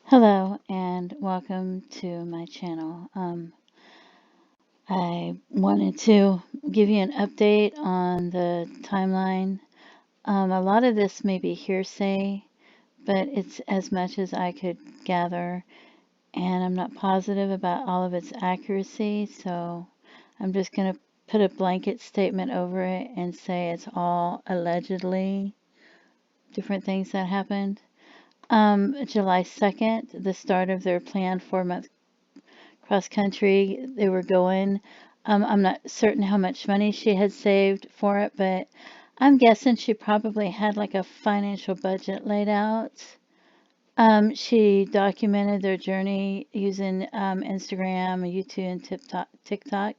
Hello and welcome to my channel. I wanted to give you an update on the timeline. A lot of this may be hearsay, but it's as much as I could gather, and I'm not positive about all of its accuracy, so I'm just going to put a blanket statement over it and say it's all allegedly different things that happened. July 2nd, the start of their planned 4-month cross country they were going. I'm not certain how much money she had saved for it, but I'm guessing she probably had like a financial budget laid out. She documented their journey using Instagram, YouTube, and TikTok.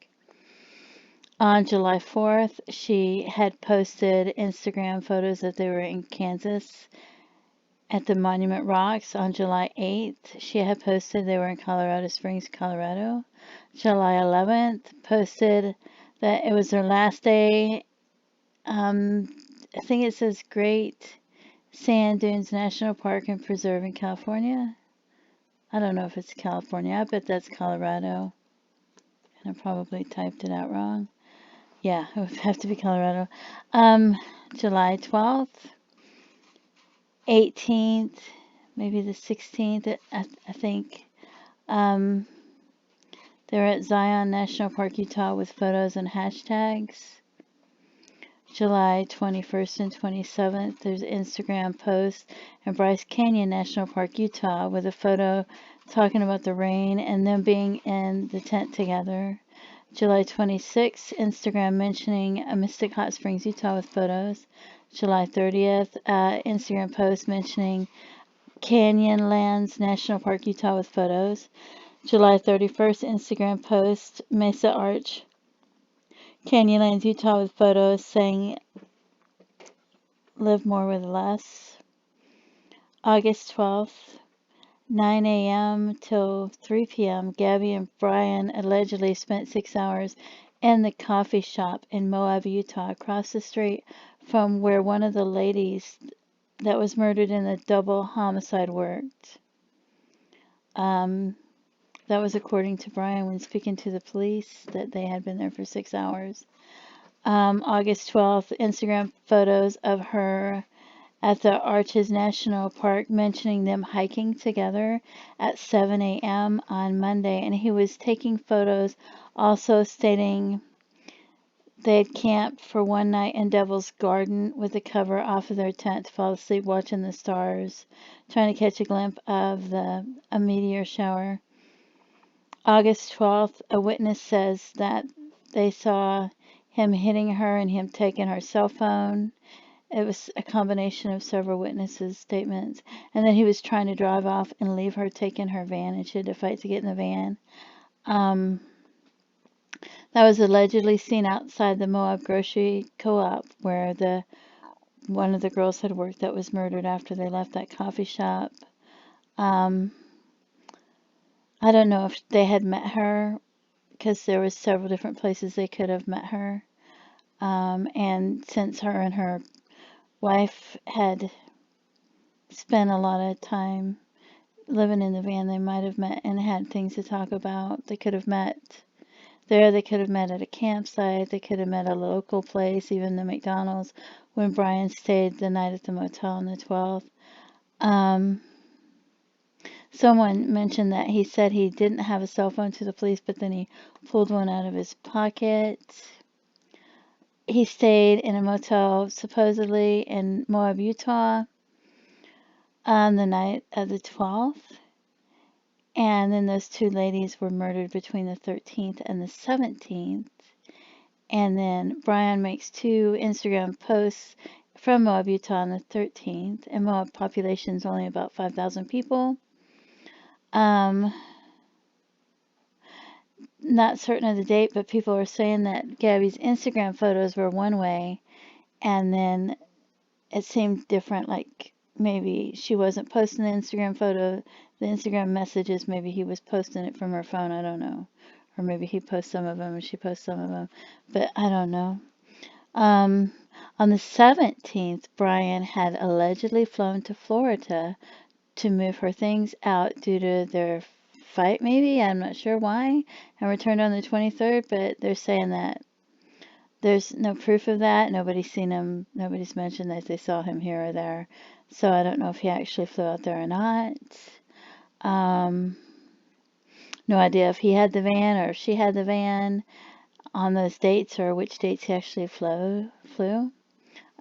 On July 4th, she had posted Instagram photos that they were in Kansas at the Monument Rocks. On July 8th, she had posted they were in Colorado Springs, Colorado. July 11th, posted that it was their last day. I think it says Great Sand Dunes National Park and Preserve in California. I don't know if it's California. I bet that's Colorado. And I probably typed it out wrong. Yeah, it would have to be Colorado. July 12th, 18th, maybe the 16th, I think. Um, they're at Zion National Park, Utah with photos and hashtags. July 21st and 27th, there's an Instagram post in Bryce Canyon National Park, Utah with a photo talking about the rain and them being in the tent together. July 26th, Instagram mentioning Mystic Hot Springs, Utah with photos. July 30th, Instagram post mentioning Canyonlands National Park, Utah with photos. July 31st, Instagram post Mesa Arch, Canyonlands, Utah with photos saying live more with less. August 12th, 9 a.m. till 3 p.m., Gabby and Brian allegedly spent 6 hours in the coffee shop in Moab, Utah, across the street from where one of the ladies that was murdered in a double homicide worked. That was according to Brian when speaking to the police that they had been there for 6 hours. August 12th, Instagram photos of her at the Arches National Park mentioning them hiking together at 7 a.m. on Monday. And he was taking photos, also stating they had camped for one night in Devil's Garden with the cover off of their tent to fall asleep watching the stars, trying to catch a glimpse of a meteor shower. August 12th, a witness says that they saw him hitting her and him taking her cell phone. It was a combination of several witnesses' statements. And then he was trying to drive off and leave her taking her van, and she had to fight to get in the van. That was allegedly seen outside the Moab Grocery Co-op, where one of the girls had worked that was murdered after they left that coffee shop. I don't know if they had met her, because there was several different places they could have met her. And since her and her wife had spent a lot of time living in the van, they might have met and had things to talk about. They could have met there, they could have met at a campsite, they could have met at a local place, even the McDonald's, when Brian stayed the night at the motel on the 12th. Someone mentioned that he said he didn't have a cell phone to the police, but then he pulled one out of his pocket. He stayed in a motel, supposedly in Moab, Utah, on the night of the 12th. And then those two ladies were murdered between the 13th and the 17th. And then Brian makes 2 Instagram posts from Moab, Utah on the 13th. And Moab population is only about 5,000 people. Not certain of the date, but people are saying that Gabby's Instagram photos were one way, and then it seemed different, like maybe she wasn't posting the Instagram photo, the Instagram messages, maybe he was posting it from her phone, I don't know. Or maybe he posts some of them and she posts some of them, but I don't know. On the 17th, Brian had allegedly flown to Florida to move her things out due to their fight, maybe. I'm not sure why, and returned on the 23rd, but they're saying that there's no proof of that. Nobody's seen him. Nobody's mentioned that they saw him here or there. So I don't know if he actually flew out there or not. Um, no idea if he had the van or if she had the van on those dates or which dates he actually flew.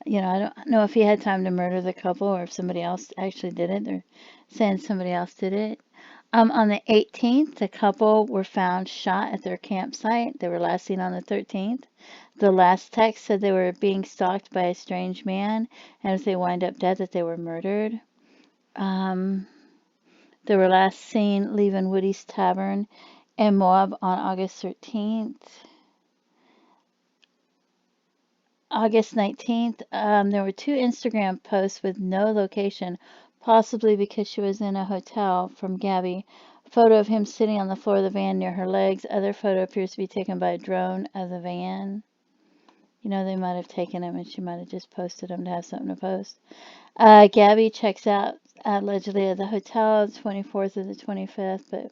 You know, I don't know if he had time to murder the couple or if somebody else actually did it. They're saying somebody else did it. On the 18th, the couple were found shot at their campsite. They were last seen on the 13th. The last text said they were being stalked by a strange man, and if they wind up dead, that they were murdered. They were last seen leaving Woody's Tavern in Moab on August 13th. August 19th, there were 2 Instagram posts with no location, possibly because she was in a hotel, from Gabby. Photo of him sitting on the floor of the van near her legs. Other photo appears to be taken by a drone of the van. You know, they might have taken him and she might have just posted him to have something to post. Gabby checks out allegedly at the hotel the 24th or the 25th, but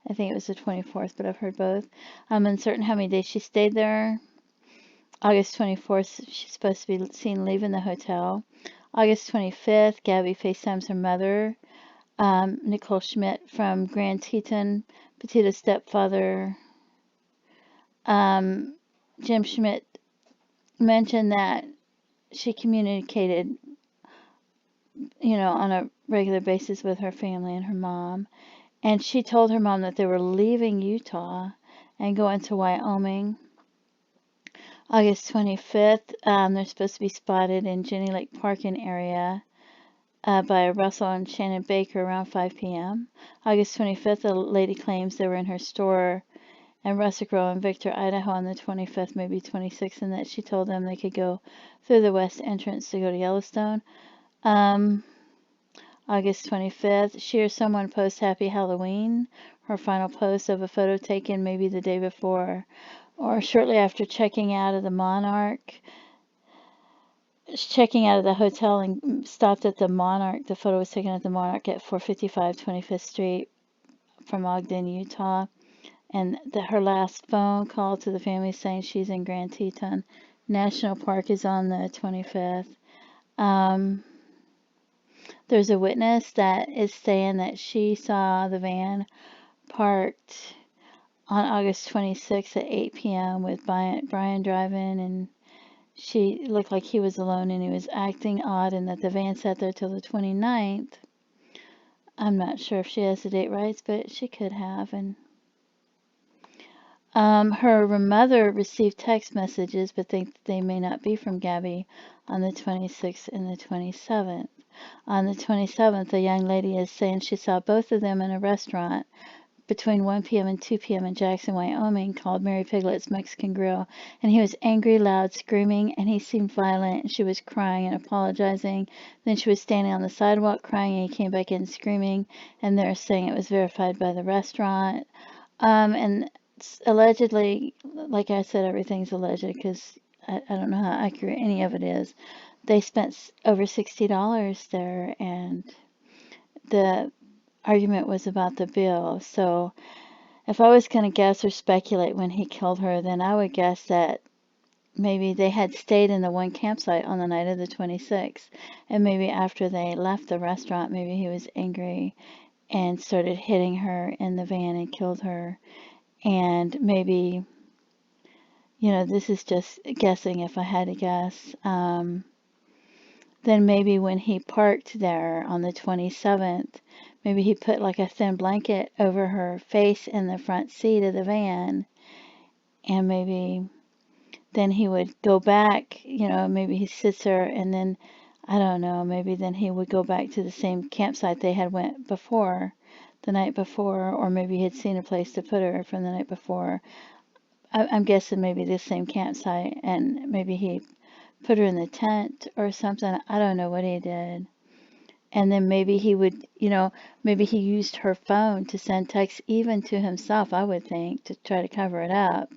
I think it was the 24th, but I've heard both. I'm uncertain how many days she stayed there. August 24th, she's supposed to be seen leaving the hotel. August 25th, Gabby FaceTimes her mother, Nicole Schmidt from Grand Teton, Petito's stepfather. Jim Schmidt mentioned that she communicated, you know, on a regular basis with her family and her mom. And she told her mom that they were leaving Utah and going to Wyoming. August 25th, they're supposed to be spotted in Jenny Lake Parking area by Russell and Shannon Baker around 5 p.m. August 25th, a lady claims they were in her store in Rustic Row in Victor, Idaho on the 25th, maybe 26th, and that she told them they could go through the west entrance to go to Yellowstone. August 25th, she or someone posts Happy Halloween, her final post of a photo taken maybe the day before or shortly after checking out of the hotel and stopped at the Monarch. The photo was taken at the Monarch at 455 25th Street from Ogden, Utah. And her last phone call to the family saying she's in Grand Teton National Park is on the 25th. There's a witness that is saying that she saw the van parked on August 26th at 8 p.m. with Brian driving, and she looked like he was alone and he was acting odd, and that the van sat there till the 29th. I'm not sure if she has the date right, but she could have. And her mother received text messages, but think they may not be from Gabby on the 26th and the 27th. On the 27th, a young lady is saying she saw both of them in a restaurant between 1 p.m. and 2 p.m. in Jackson, Wyoming, called Mary Piglet's Mexican Grill, and he was angry, loud, screaming, and he seemed violent, and she was crying and apologizing. Then she was standing on the sidewalk crying, and he came back in screaming, and they're saying it was verified by the restaurant. And allegedly, like I said, everything's alleged because I don't know how accurate any of it is. They spent over $60 there, and the argument was about the bill. So if I was going to guess or speculate when he killed her, then I would guess that maybe they had stayed in the one campsite on the night of the 26th, and maybe after they left the restaurant, maybe he was angry and started hitting her in the van and killed her. And maybe, you know, this is just guessing if I had to guess. Then maybe when he parked there on the 27th, maybe he put like a thin blanket over her face in the front seat of the van, and maybe then he would go back, you know, maybe he sits there and then, I don't know, maybe then he would go back to the same campsite they had went before, the night before, or maybe he had seen a place to put her from the night before. I'm guessing maybe the same campsite, and maybe he put her in the tent or something. I don't know what he did. And then maybe he would, you know, maybe he used her phone to send texts even to himself, I would think, to try to cover it up.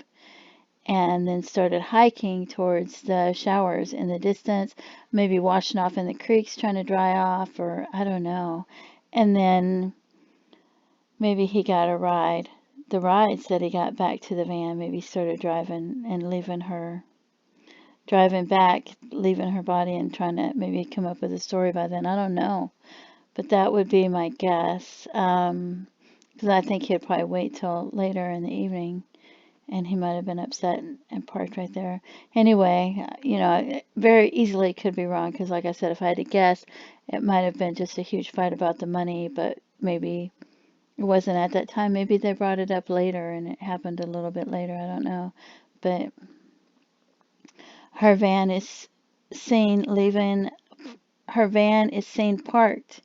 And then started hiking towards the showers in the distance, maybe washing off in the creeks, trying to dry off, or I don't know. And then maybe he got a ride. The ride said he got back to the van, maybe started driving and driving back, leaving her body and trying to maybe come up with a story by then. I don't know. But that would be my guess. Because I think he'd probably wait till later in the evening and he might have been upset and parked right there. Anyway, it very easily could be wrong because, like I said, if I had to guess, it might have been just a huge fight about the money, but maybe it wasn't at that time. Maybe they brought it up later and it happened a little bit later. I don't know. But her van is seen leaving, her van is seen parked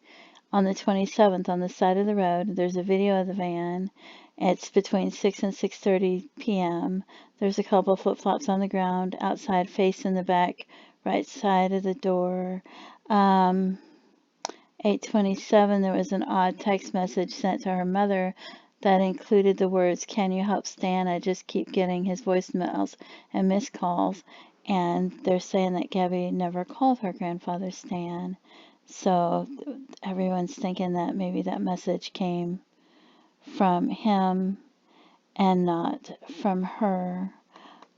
on the 27th on the side of the road. There's a video of the van. It's between 6 and 6:30 p.m. There's a couple of flip-flops on the ground outside facing the back right side of the door. 8:27, there was an odd text message sent to her mother that included the words, "Can you help Stan? I just keep getting his voicemails and missed calls." And they're saying that Gabby never called her grandfather Stan. So everyone's thinking that maybe that message came from him and not from her.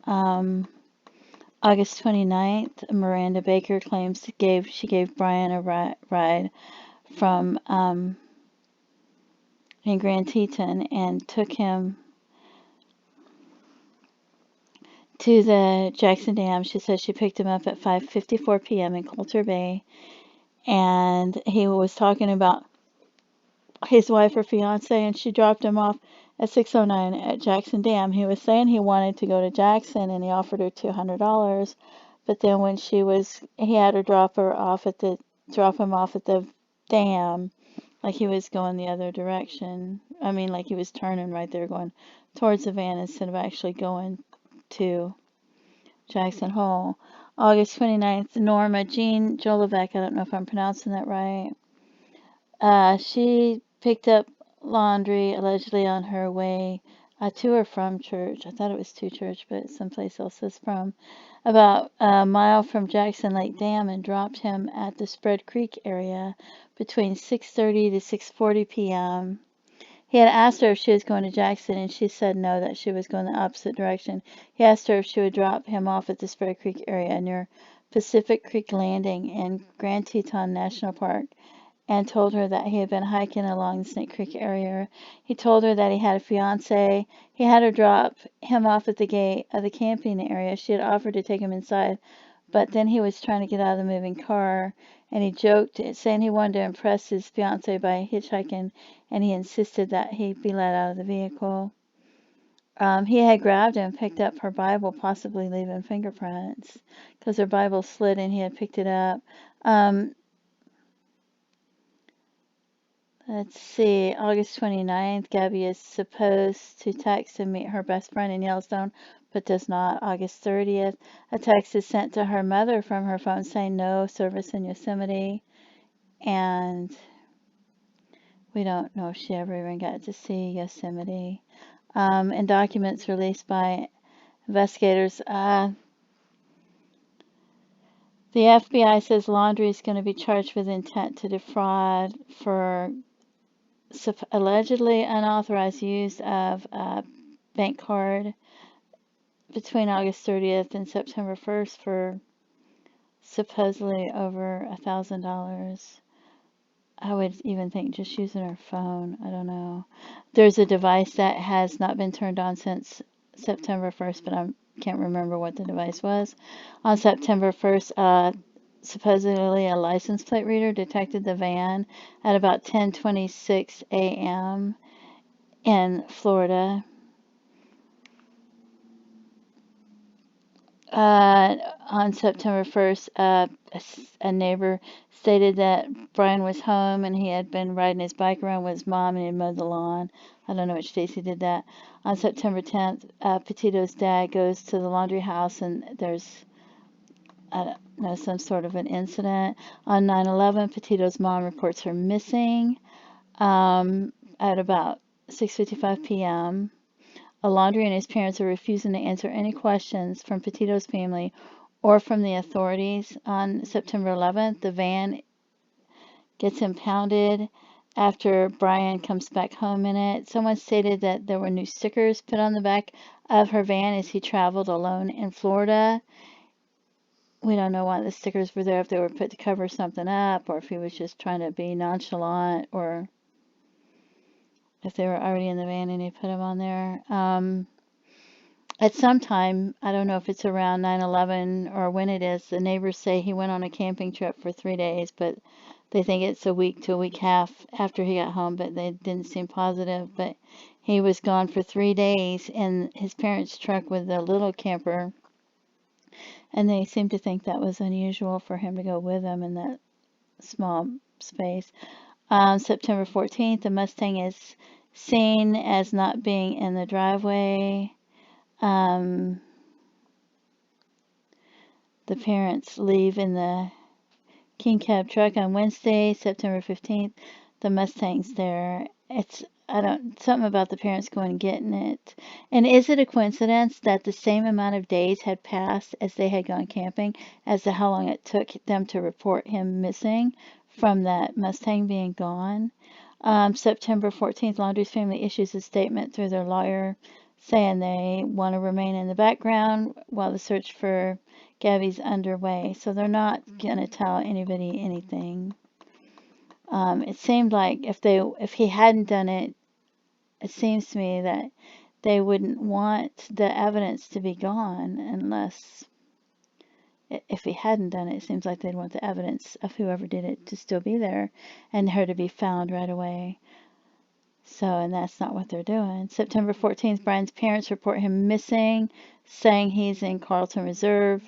August 29th, Miranda Baker claims she gave Brian a ride from in Grand Teton and took him to the Jackson Dam. She says she picked him up at 5:54 p.m. in Coulter Bay, and he was talking about his wife or fiance, and she dropped him off at 6:09 at Jackson Dam. He was saying he wanted to go to Jackson, and he offered her $200, but then when he had her drop him off at the dam, like he was going the other direction. I mean, like he was turning right there, going towards the van instead of actually going to Jackson Hole. August 29th, Norma Jean Jolovac, I don't know if I'm pronouncing that right. She picked up Laundrie allegedly on her way to or from church. I thought it was to church, but someplace else is from. About a mile from Jackson Lake Dam and dropped him at the Spread Creek area between 6:30 to 6:40 p.m. He had asked her if she was going to Jackson, and she said no, that she was going the opposite direction. He asked her if she would drop him off at the Spread Creek area near Pacific Creek Landing in Grand Teton National Park, and told her that he had been hiking along the Snake Creek area. He told her that he had a fiance. He had her drop him off at the gate of the camping area. She had offered to take him inside, but then he was trying to get out of the moving car, and he joked, saying he wanted to impress his fiance by hitchhiking, and he insisted that he be let out of the vehicle. He had grabbed and picked up her Bible, possibly leaving fingerprints, because her Bible slid and he had picked it up. Let's see, August 29th, Gabby is supposed to text and meet her best friend in Yellowstone, but does not. August 30th, a text is sent to her mother from her phone saying no service in Yosemite, and we don't know if she ever even got to see Yosemite. And documents released by investigators. The FBI says Laundrie is going to be charged with intent to defraud for allegedly unauthorized use of a bank card between August 30th and September 1st for supposedly over $1,000. I would even think just using her phone. I don't know. There's a device that has not been turned on since September 1st, but I can't remember what the device was. On September 1st, supposedly a license plate reader detected the van at about 10:26 a.m. in Floirda. On September 1st, a neighbor stated that Brian was home and he had been riding his bike around with his mom and he had mowed the lawn. I don't know which days he did that. On September 10th, Petito's dad goes to the Laundrie house and there's, I don't know, some sort of an incident. On 9/11, Petito's mom reports her missing at about 6:55 p.m. Laundrie and his parents are refusing to answer any questions from Petito's family or from the authorities. On September 11th, the van gets impounded. after Brian comes back home in it. Someone stated that there were new stickers put on the back of her van as he traveled alone in Florida. We don't know why the stickers were there, if they were put to cover something up, or if he was just trying to be nonchalant, or if they were already in the van and he put them on there. At some time, I don't know if it's around 9/11 or when it is, the neighbors say he went on a camping trip for 3 days, but they think it's a week to a week half after he got home, but they didn't seem positive. But he was gone for 3 days in his parents' truck with a little camper, and they seemed to think that was unusual for him to go with them in that small space. September 14th, the Mustang is seen as not being in the driveway. Um, the parents leave in the King Cab truck on Wednesday, September 15th. The Mustang's there. Something about the parents going and getting it. And is it a coincidence that the same amount of days had passed as they had gone camping as to how long it took them to report him missing from that Mustang being gone? September 14th, Laundrie's family issues a statement through their lawyer saying they want to remain in the background while the search for Gabby's underway. So they're not going to tell anybody anything. It seemed like if he hadn't done it, it seems to me that they wouldn't want the evidence to be gone unless, if he hadn't done it, it seems like they'd want the evidence of whoever did it to still be there and her to be found right away. So, and that's not what they're doing. September 14th, Brian's parents report him missing, saying he's in Carlton Reserve,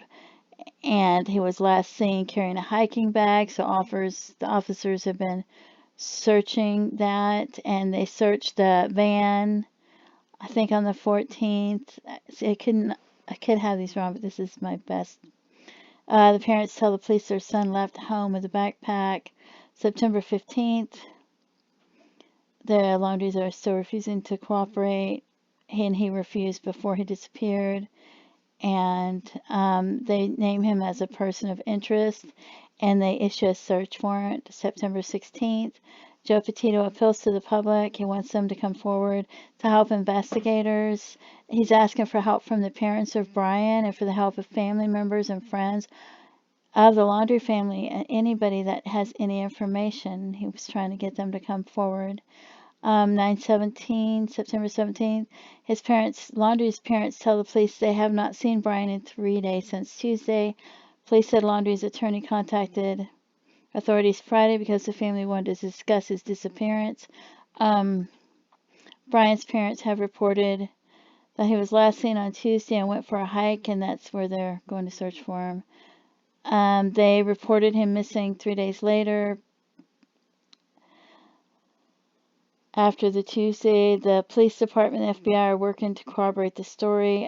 and he was last seen carrying a hiking bag. So the officers have been searching that, and they searched the van, I think on the 14th. I could have these wrong, but this is my best. The parents tell the police their son left home with a backpack. September 15th, the Laundries are still refusing to cooperate, and he refused before he disappeared. And they name him as a person of interest, and they issue a search warrant September 16th. Joe Petito appeals to the public. He wants them to come forward to help investigators. He's asking for help from the parents of Brian and for the help of family members and friends of the Laundrie family and anybody that has any information. He was trying to get them to come forward. 9/17, September 17th, Laundrie's parents tell the police they have not seen Brian in 3 days since Tuesday. Police said Laundrie's attorney contacted authorities Friday because the family wanted to discuss his disappearance. Brian's parents have reported that he was last seen on Tuesday and went for a hike, and that's where they're going to search for him. They reported him missing 3 days later. After the Tuesday, the police department and the FBI are working to corroborate the story.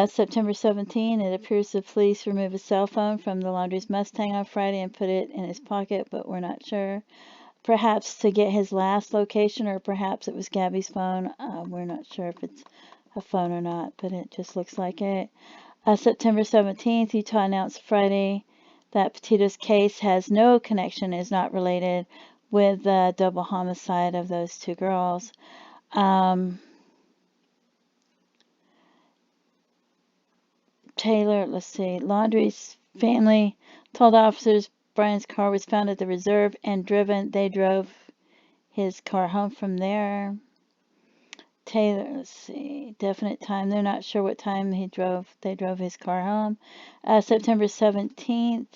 September 17, it appears the police removed a cell phone from the Laundrie's Mustang on Friday and put it in his pocket, but we're not sure. Perhaps to get his last location, or perhaps it was Gabby's phone. We're not sure if it's a phone or not, but it just looks like it. September 17th, Utah announced Friday that Petito's case has no connection, is not related with the double homicide of those two girls. Laundrie's family told officers Brian's car was found at the reserve and driven. They drove his car home from there. Definite time. They're not sure what time they drove his car home. September 17th.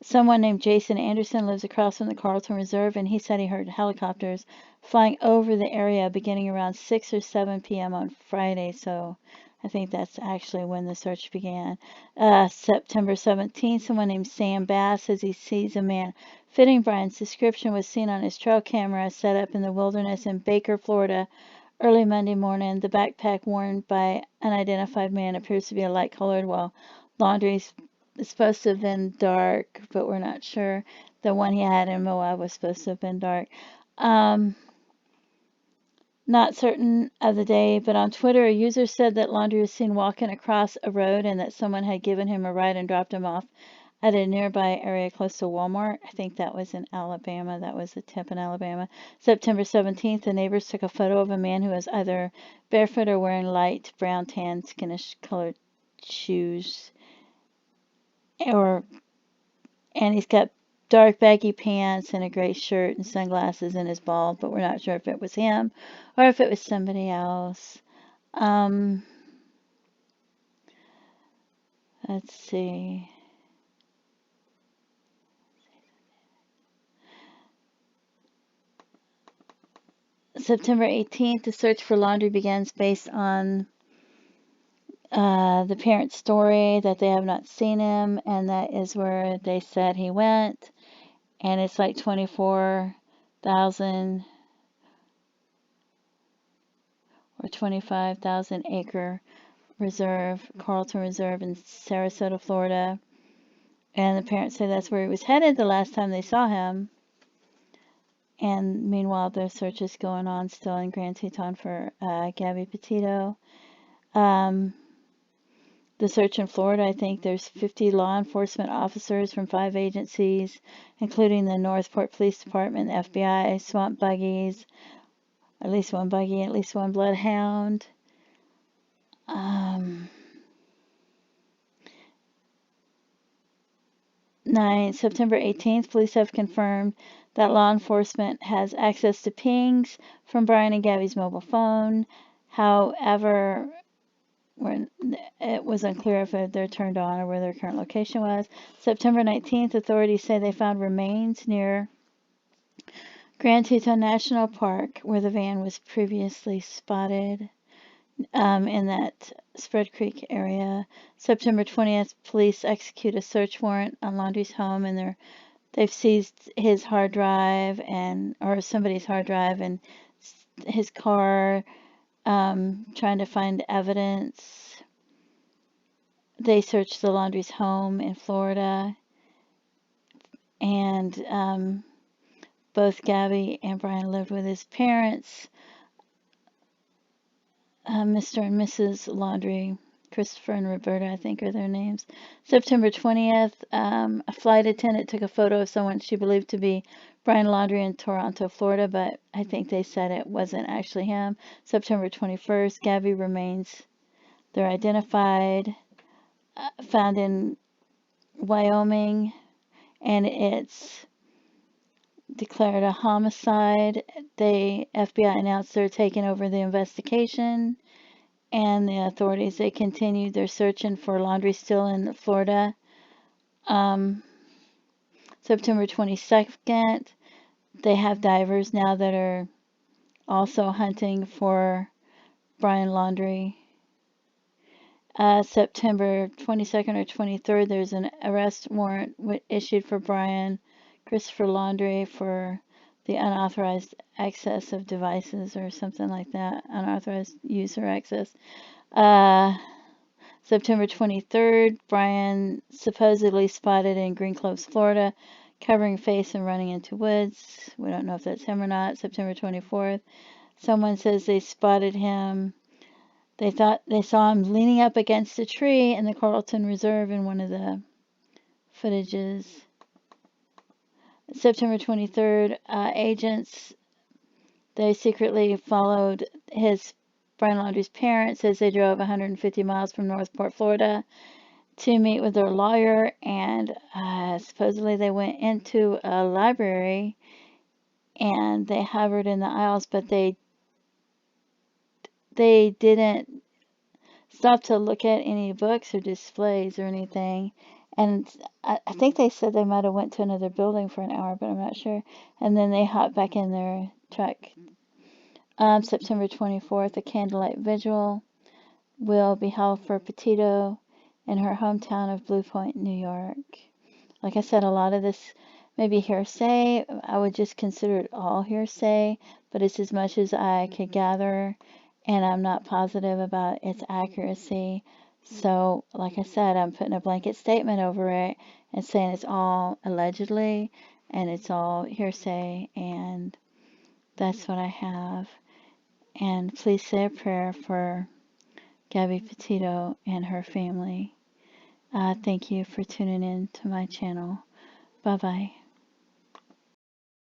Someone named Jason Anderson lives across from the Carlton Reserve, and he said he heard helicopters flying over the area beginning around 6 or 7 p.m. on Friday. So I think that's actually when the search began. September 17th, someone named Sam Bass says he sees a man fitting Brian's description was seen on his trail camera set up in the wilderness in Baker, Florida, early Monday morning. The backpack worn by an unidentified man appears to be a light-colored, while Laundrie's it's supposed to have been dark, but we're not sure. The one he had in Moab was supposed to have been dark. Not certain of the day, but on Twitter, a user said that Laundrie was seen walking across a road and that someone had given him a ride and dropped him off at a nearby area close to Walmart. I think that was in Alabama. That was a tip in Alabama. September 17th, the neighbors took a photo of a man who was either barefoot or wearing light brown tan skinish colored shoes, or and he's got dark baggy pants and a gray shirt and sunglasses and is bald, but we're not sure if it was him or if it was somebody else. Let's see. September 18th, the search for Laundrie begins based on the parents' story that they have not seen him, and that is where they said he went. And it's like 24,000 or 25,000 acre reserve, Carlton Reserve in Sarasota, Florida. And the parents say that's where he was headed the last time they saw him. And meanwhile, the search is going on still in Grand Teton for Gabby Petito. The search in Florida, I think there's 50 law enforcement officers from 5 agencies, including the Northport Police Department, the FBI, swamp buggies, at least one buggy, at least one bloodhound. September 18th, police have confirmed that law enforcement has access to pings from Brian and Gabby's mobile phone. However, when it was unclear if they're turned on or where their current location was. September 19th, authorities say they found remains near Grand Teton National Park, where the van was previously spotted, in that Spread Creek area. September 20th, police execute a search warrant on Laundrie's home, and they've seized his hard drive or somebody's hard drive and his car, trying to find evidence. They searched the Laundrie's home in Florida, and both Gabby and Brian lived with his parents, Mr. and Mrs. Laundrie. Christopher and Roberta, I think, are their names. September 20th, a flight attendant took a photo of someone she believed to be Brian Laundrie in Toronto, Florida, but I think they said it wasn't actually him. September 21st, Gabby remains, they're identified, found in Wyoming, and it's declared a homicide. The FBI announced they're taking over the investigation, and the authorities, they continued their searching for Laundrie still in Florida. September 22nd, they have divers now that are also hunting for Brian Laundrie. September 22nd or 23rd, there's an arrest warrant issued for Brian Christopher Laundrie for the unauthorized access of devices or something like that, unauthorized use or access. September 23rd, Brian supposedly spotted in Green Cloves, Florida, covering face and running into woods. We don't know if that's him or not. September 24th, someone says they spotted him. They thought they saw him leaning up against a tree in the Carlton Reserve in one of the footages. September 23rd, agents, they secretly followed Brian Laundrie's parents as they drove 150 miles from Northport, Florida to meet with their lawyer, and supposedly they went into a library and they hovered in the aisles, but they didn't stop to look at any books or displays or anything. And I think they said they might have went to another building for an hour, but I'm not sure. And then they hopped back in their truck. September 24th, a candlelight vigil will be held for Petito in her hometown of Blue Point, New York. Like I said, a lot of this may be hearsay. I would just consider it all hearsay, but it's as much as I could gather, and I'm not positive about its accuracy. So, like I said, I'm putting a blanket statement over it and saying it's all allegedly and it's all hearsay, and that's what I have. And please say a prayer for Gabby Petito and her family. Thank you for tuning in to my channel. Bye bye.